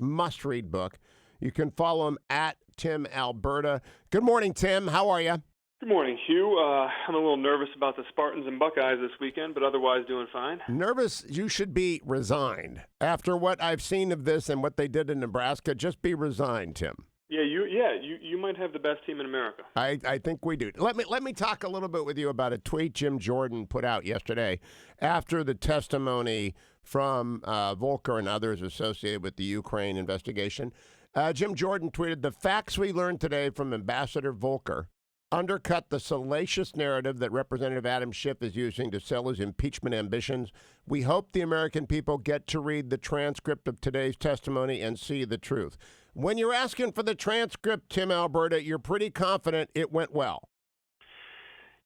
must-read book. You can follow him at Tim Alberta. Good morning, Tim. How are you? Good morning, Hugh. I'm a little nervous about the Spartans and Buckeyes this weekend, but otherwise doing fine. Nervous? You should be resigned. After what I've seen of this and what they did in Nebraska, just be resigned, Tim. You might have the best team in America. I think we do. Let me talk a little bit with you about a tweet Jim Jordan put out yesterday after the testimony from Volker and others associated with the Ukraine investigation. Jim Jordan tweeted, "The facts we learned today from Ambassador Volker undercut the salacious narrative that Representative Adam Schiff is using to sell his impeachment ambitions. We hope the American people get to read the transcript of today's testimony and see the truth." When you're asking for the transcript, Tim Alberta, you're pretty confident it went well.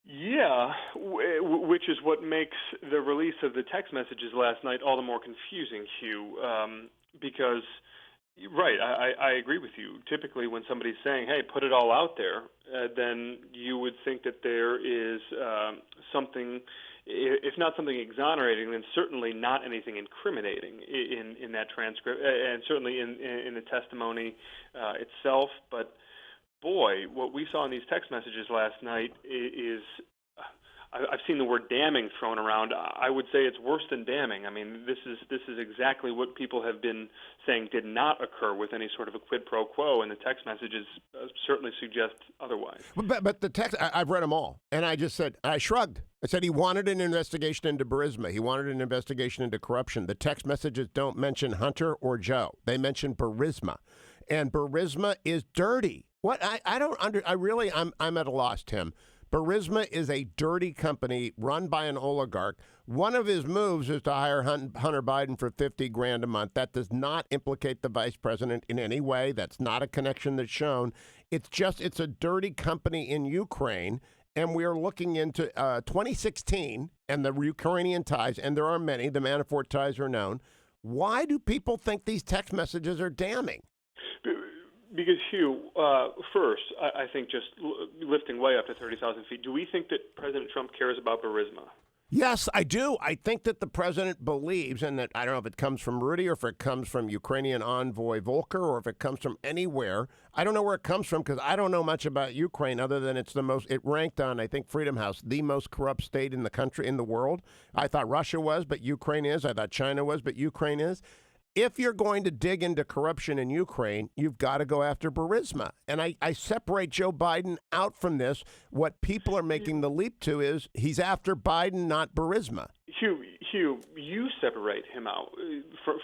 Yeah, which is what makes the release of the text messages last night all the more confusing, Hugh, because, right, I agree with you. Typically when somebody's saying, hey, put it all out there, then you would think that there is something, if not something exonerating, then certainly not anything incriminating in that transcript, and certainly in the testimony itself. But boy, what we saw in these text messages last night is, I've seen the word damning thrown around. I would say it's worse than damning. I mean, this is exactly what people have been saying did not occur with any sort of a quid pro quo, and the text messages certainly suggest otherwise. But the text, I've read them all, and I shrugged. I said he wanted an investigation into Burisma. He wanted an investigation into corruption. The text messages don't mention Hunter or Joe. They mention Burisma, and Burisma is dirty. What I'm at a loss, Tim. Burisma is a dirty company run by an oligarch. One of his moves is to hire Hunter Biden for $50,000 a month. That does not implicate the vice president in any way. That's not a connection that's shown. It's a dirty company in Ukraine, and we are looking into 2016 and the Ukrainian ties, and there are many. The Manafort ties are known. Why do people think these text messages are damning? Because, Hugh, first, I think just lifting way up to 30,000 feet, do we think that President Trump cares about Burisma? Yes, I do. I think that the president believes, and that I don't know if it comes from Rudy or if it comes from Ukrainian envoy Volker or if it comes from anywhere. I don't know where it comes from because I don't know much about Ukraine other than it ranked on, I think, Freedom House, the most corrupt state in the country, in the world. I thought Russia was, but Ukraine is. I thought China was, but Ukraine is. If you're going to dig into corruption in Ukraine, you've got to go after Burisma. And I separate Joe Biden out from this. What people are making the leap to is he's after Biden, not Burisma. Hugh, you separate him out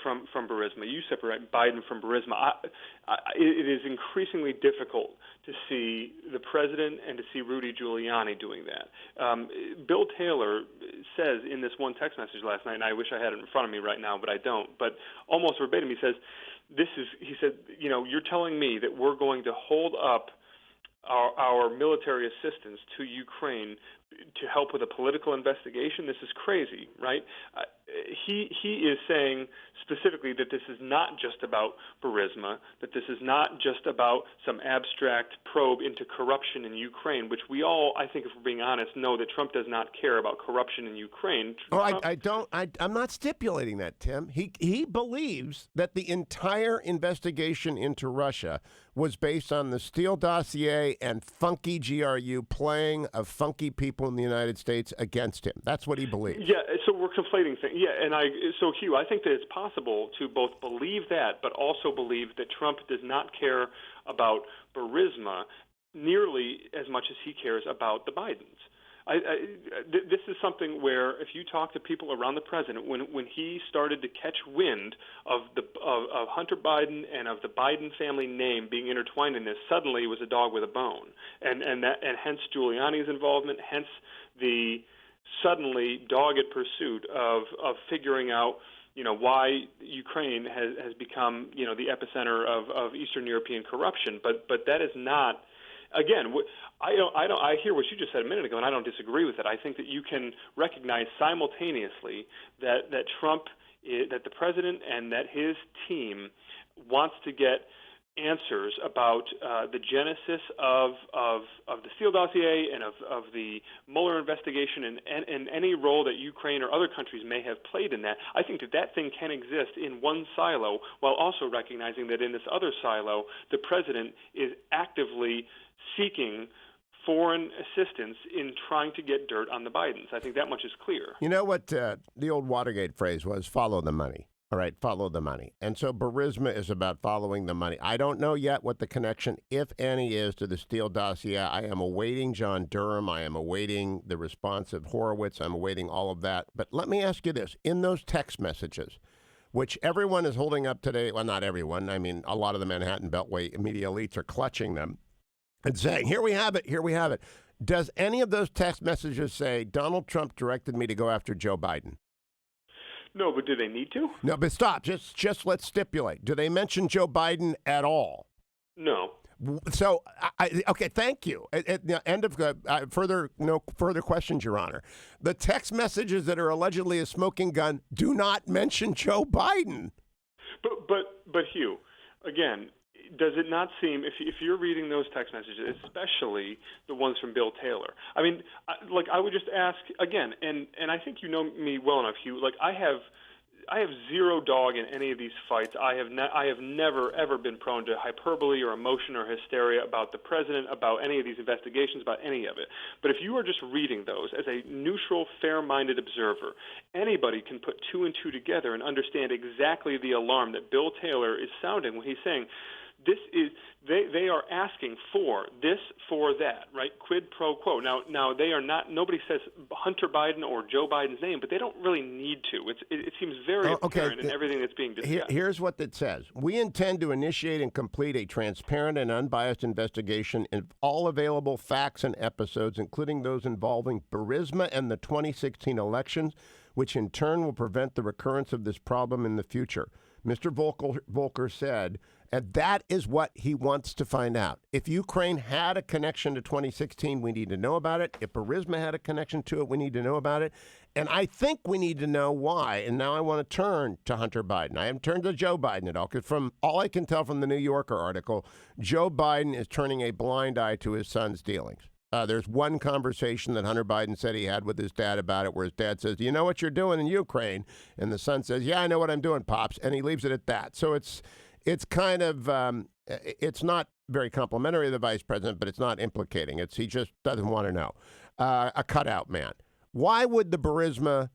from Burisma. You separate Biden from Burisma. It is increasingly difficult to see the president and to see Rudy Giuliani doing that. Bill Taylor says in this one text message last night, and I wish I had it in front of me right now, but I don't, but almost verbatim he says, he said, you're telling me that we're going to hold up our military assistance to Ukraine to help with a political investigation? This is crazy, right? He is saying specifically that this is not just about Burisma, that this is not just about some abstract probe into corruption in Ukraine, which we all, I think, if we're being honest, know that Trump does not care about corruption in Ukraine. I'm not stipulating that, Tim. He believes that the entire investigation into Russia was based on the Steele dossier and funky GRU playing of funky people in the United States against him. That's what he believes. Yeah, so we're conflating things. Yeah, so Hugh, I think that it's possible to both believe that, but also believe that Trump does not care about Burisma nearly as much as he cares about the Bidens. This is something where if you talk to people around the president, when he started to catch wind of Hunter Biden and of the Biden family name being intertwined in this, suddenly it was a dog with a bone, and hence Giuliani's involvement, hence the suddenly dogged pursuit of figuring out why Ukraine has become the epicenter of Eastern European corruption, but that is not. Again, I hear what you just said a minute ago, and I don't disagree with it. I think that you can recognize simultaneously that Trump, that the president, and that his team wants to get answers about the genesis of the Steele dossier and of the Mueller investigation and any role that Ukraine or other countries may have played in that, I think that thing can exist in one silo while also recognizing that in this other silo, the president is actively seeking foreign assistance in trying to get dirt on the Bidens. I think that much is clear. You know what the old Watergate phrase was? Follow the money. All right, follow the money. And so Burisma is about following the money. I don't know yet what the connection, if any, is to the Steele dossier. I am awaiting John Durham. I am awaiting the response of Horowitz. I'm awaiting all of that. But let me ask you this. In those text messages, which everyone is holding up today, well, not everyone. I mean, a lot of the Manhattan Beltway media elites are clutching them and saying, here we have it, here we have it. Does any of those text messages say, Donald Trump directed me to go after Joe Biden? No, but do they need to? No, but stop. Just let's stipulate. Do they mention Joe Biden at all? No. So, okay, thank you. At the end of no further questions, Your Honor. The text messages that are allegedly a smoking gun do not mention Joe Biden. But Hugh, again, does it not seem, if you're reading those text messages, especially the ones from Bill Taylor, I mean, I would just ask again, and I think you know me well enough, Hugh. Like I have zero dog in any of these fights. I have never ever been prone to hyperbole or emotion or hysteria about the president, about any of these investigations, about any of it. But if you are just reading those as a neutral, fair-minded observer, anybody can put two and two together and understand exactly the alarm that Bill Taylor is sounding when he's saying, this is they are asking for this, for that, right? Quid pro quo. Now they are not. Nobody says Hunter Biden or Joe Biden's name, but they don't really need to. It seems very apparent in everything that's being discussed. Here's what it says: we intend to initiate and complete a transparent and unbiased investigation of all available facts and episodes, including those involving Burisma and the 2016 elections, which in turn will prevent the recurrence of this problem in the future. Mr. Volker said. And that is what he wants to find out. If Ukraine had a connection to 2016, we need to know about it. If Burisma had a connection to it, we need to know about it. And I think we need to know why. And now I want to turn to Hunter Biden. I haven't turned to Joe Biden at all, because from all I can tell from the New Yorker article, Joe Biden is turning a blind eye to his son's dealings. There's one conversation that Hunter Biden said he had with his dad about it, where his dad says, you know what you're doing in Ukraine? And the son says, yeah, I know what I'm doing, Pops. And he leaves it at that. So it's kind of, it's not very complimentary of the vice president, but it's not implicating. He just doesn't want to know. A cutout man. Why would the Burisma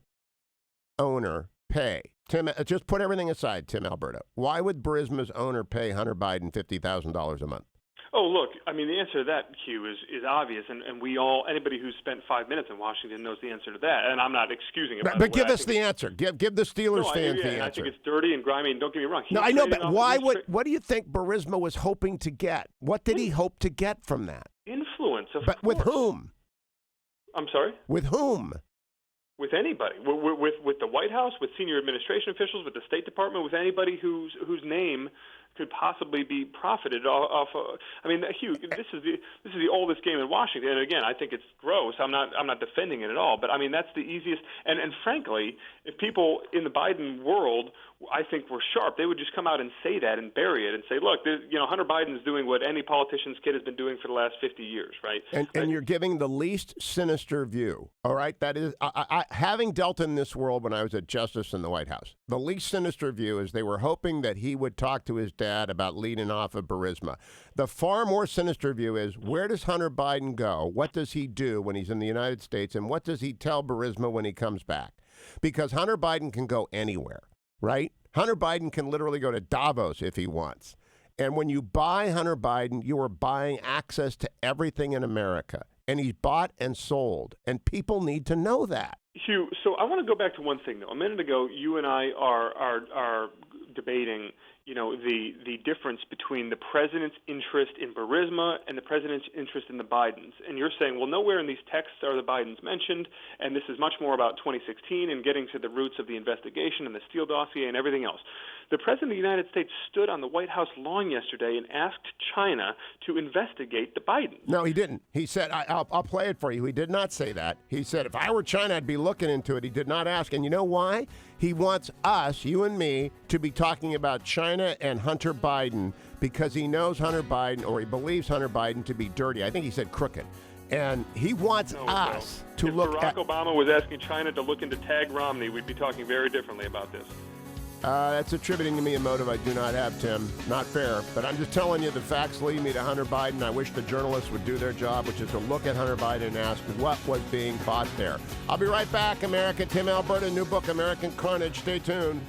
owner pay? Tim, just put everything aside, Tim Alberta. Why would Burisma's owner pay Hunter Biden $50,000 a month? Oh, look, I mean, the answer to that, Hugh, is obvious, and we all, anybody who's spent 5 minutes in Washington knows the answer to that, and I'm not excusing it. But give us the answer. Give the Steelers fans the answer. I think it's dirty and grimy, and don't get me wrong. No, I know, but what do you think Burisma was hoping to get? What did he hope to get from that? Influence, of But course. with whom? I'm sorry? With whom? With anybody, with the White House, with senior administration officials, with the State Department, with anybody whose name could possibly be profited off of. I mean, Hugh, this is the oldest game in Washington. And again, I think it's gross. I'm not defending it at all. But I mean, that's the easiest. And frankly, if people in the Biden world, I think, were sharp, they would just come out and say that and bury it and say, look, Hunter Biden's doing what any politician's kid has been doing for the last 50 years, right? And you're giving the least sinister view. All right, that is, I having dealt in this world when I was a justice in the White House, the least sinister view is they were hoping that he would talk to his dad about leading off of Burisma. The far more sinister view is, where does Hunter Biden go? What does he do when he's in the United States? And what does he tell Burisma when he comes back? Because Hunter Biden can go anywhere, right? Hunter Biden can literally go to Davos if he wants. And when you buy Hunter Biden, you are buying access to everything in America. And he's bought and sold. And people need to know that. Hugh, so I want to go back to one thing, though. A minute ago, you and I are debating, the difference between the president's interest in Burisma and the president's interest in the Bidens. And you're saying, well, nowhere in these texts are the Bidens mentioned, and this is much more about 2016 and getting to the roots of the investigation and the Steele dossier and everything else. The President of the United States stood on the White House lawn yesterday and asked China to investigate the Bidens. No, he didn't. He said, I'll play it for you. He did not say that. He said, if I were China, I'd be looking into it. He did not ask. And you know why? He wants us, you and me, to be talking about China China and Hunter Biden because he knows Hunter Biden, or he believes Hunter Biden to be dirty. I think he said crooked. And he wants us to look Barack at... Obama was asking China to look into Tag Romney, we'd be talking very differently about this. That's attributing to me a motive I do not have, Tim. Not fair. But I'm just telling you the facts lead me to Hunter Biden. I wish the journalists would do their job, which is to look at Hunter Biden and ask what was being bought there. I'll be right back, America. Tim Alberta, new book, American Carnage. Stay tuned.